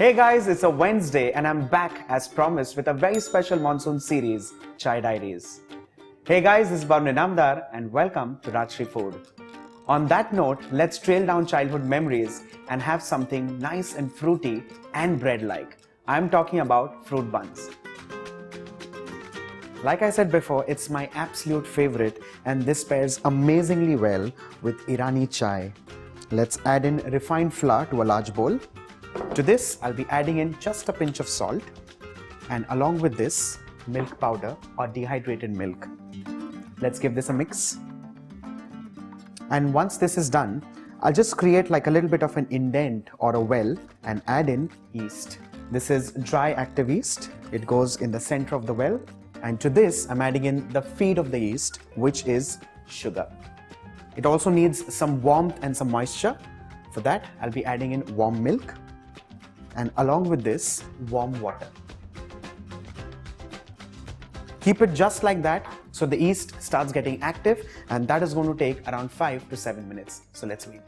Hey guys, it's a Wednesday and I'm back as promised with a very special monsoon series, Diaries. Hey guys, this is Varun Inamdar and welcome to Rajshri Food. On that note, let's trail down childhood memories and have something nice and fruity and bread-like. I'm talking about fruit buns. Like I said before, it's my absolute favorite and this pairs amazingly well with Irani chai. Let's add in refined flour to a large bowl. To this, I'll be adding in just a pinch of salt and along with this, milk powder or dehydrated milk. Let's give this a mix. And once this is done, I'll just create like a little bit of an indent or a well and add in yeast. This is dry active yeast. It goes in the center of the well. And to this, I'm adding in the feed of the yeast, which is sugar. It also needs some warmth and some moisture. For that, I'll be adding in warm milk. And along with this, warm water. Keep it just like that so the yeast starts getting active, and that is going to take around 5 to 7 minutes. So let's wait.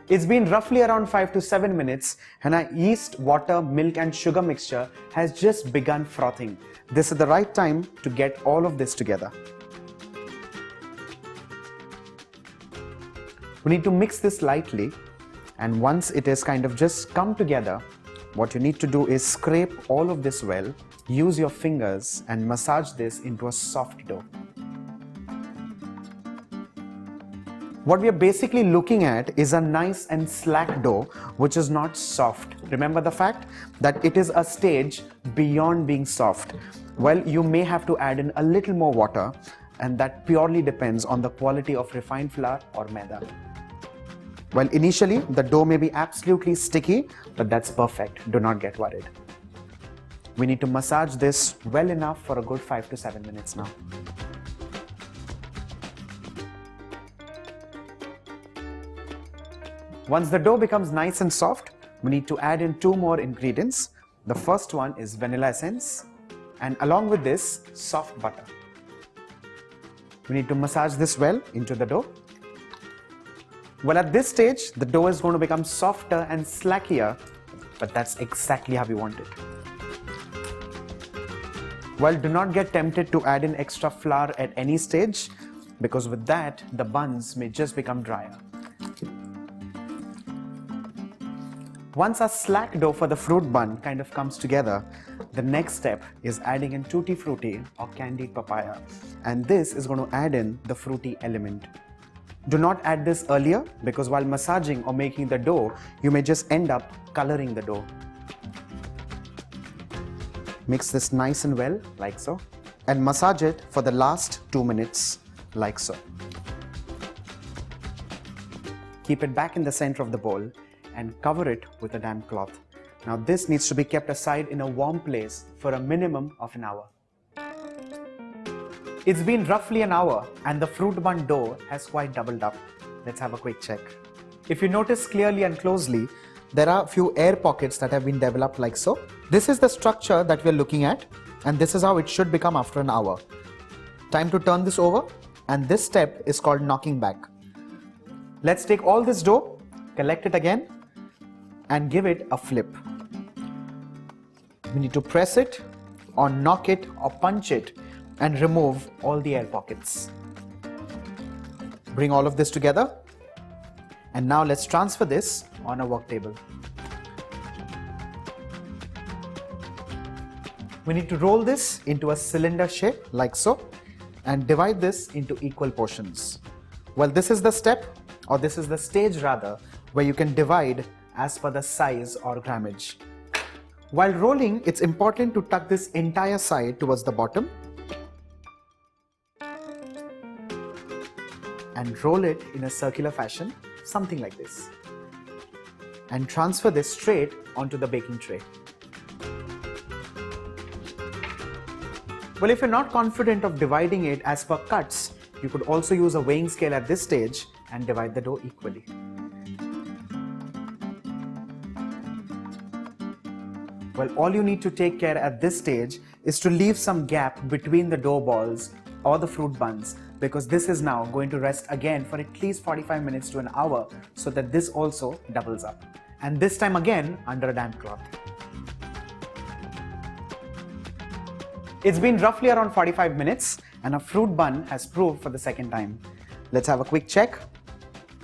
It's been roughly around 5 to 7 minutes and our yeast, water, milk and sugar mixture has just begun frothing. This is the right time to get all of this together. We need to mix this lightly, and once it is kind of just come together, what you need to do is scrape all of this well, use your fingers and massage this into a soft dough. What we are basically looking at is a nice and slack dough which is not soft. Remember the fact that it is a stage beyond being soft. Well, you may have to add in a little more water, and that purely depends on the quality of refined flour or maida. Well, initially the dough may be absolutely sticky, but that's perfect. Do not get worried. We need to massage this well enough for a good 5 to 7 minutes now. Once the dough becomes nice and soft, we need to add in 2 more ingredients. The first one is vanilla essence, and along with this, soft butter. We need to massage this well into the dough. Well, at this stage, the dough is going to become softer and slackier, but that's exactly how we want it. Well, do not get tempted to add in extra flour at any stage, because with that, the buns may just become drier. Once our slack dough for the fruit bun kind of comes together, the next step is adding in Tutti Frutti or Candied papaya, and this is going to add in the fruity element. Do not add this earlier, because while massaging or making the dough, you may just end up coloring the dough. Mix this nice and well, like so, and massage it for the last 2 minutes, like so. Keep it back in the center of the bowl and cover it with a damp cloth. Now this needs to be kept aside in a warm place for a minimum of an hour. It's been roughly an hour and the fruit bun dough has quite doubled up. Let's have a quick check. If you notice clearly and closely, there are a few air pockets that have been developed like so. This is the structure that we're looking at, and this is how it should become after an hour. Time to turn this over, and this step is called knocking back. Let's take all this dough, collect it again, and give it a flip. We need to press it or knock it or punch it and remove all the air pockets. Bring all of this together, and now let's transfer this on a work table. We need to roll this into a cylinder shape like so and divide this into equal portions. Well, this is the step, or this is the stage rather, where you can divide as per the size or grammage. While rolling, it's important to tuck this entire side towards the bottom and roll it in a circular fashion, something like this, and transfer this straight onto the baking tray. Well, if you're not confident of dividing it as per cuts, you could also use a weighing scale at this stage and divide the dough equally. Well, all you need to take care at this stage is to leave some gap between the dough balls or the fruit buns because this is now going to rest again for at least 45 minutes to an hour so that this also doubles up. And this time again under a damp cloth. It's been roughly around 45 minutes and a fruit bun has proved for the second time. Let's have a quick check.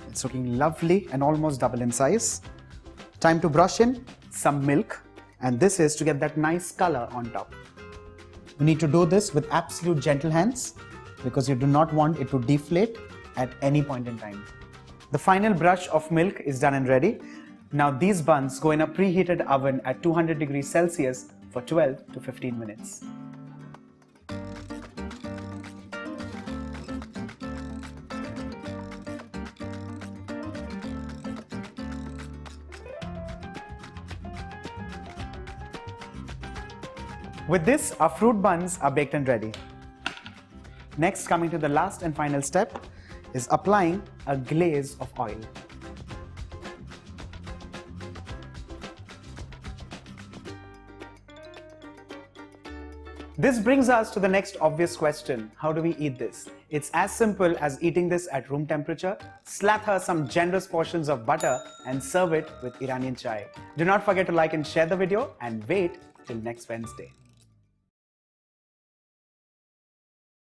It's looking lovely and almost double in size. Time to brush in some milk, and this is to get that nice color on top. You need to do this with absolute gentle hands because you do not want it to deflate at any point in time. The final brush of milk is done and ready. Now these buns go in a preheated oven at 200 degrees Celsius for 12 to 15 minutes. With this, our fruit buns are baked and ready. Next, coming to the last and final step, is applying a glaze of oil. This brings us to the next obvious question. How do we eat this? It's as simple as eating this at room temperature, slather some generous portions of butter and serve it with Iranian chai. Do not forget to like and share the video and wait till next Wednesday.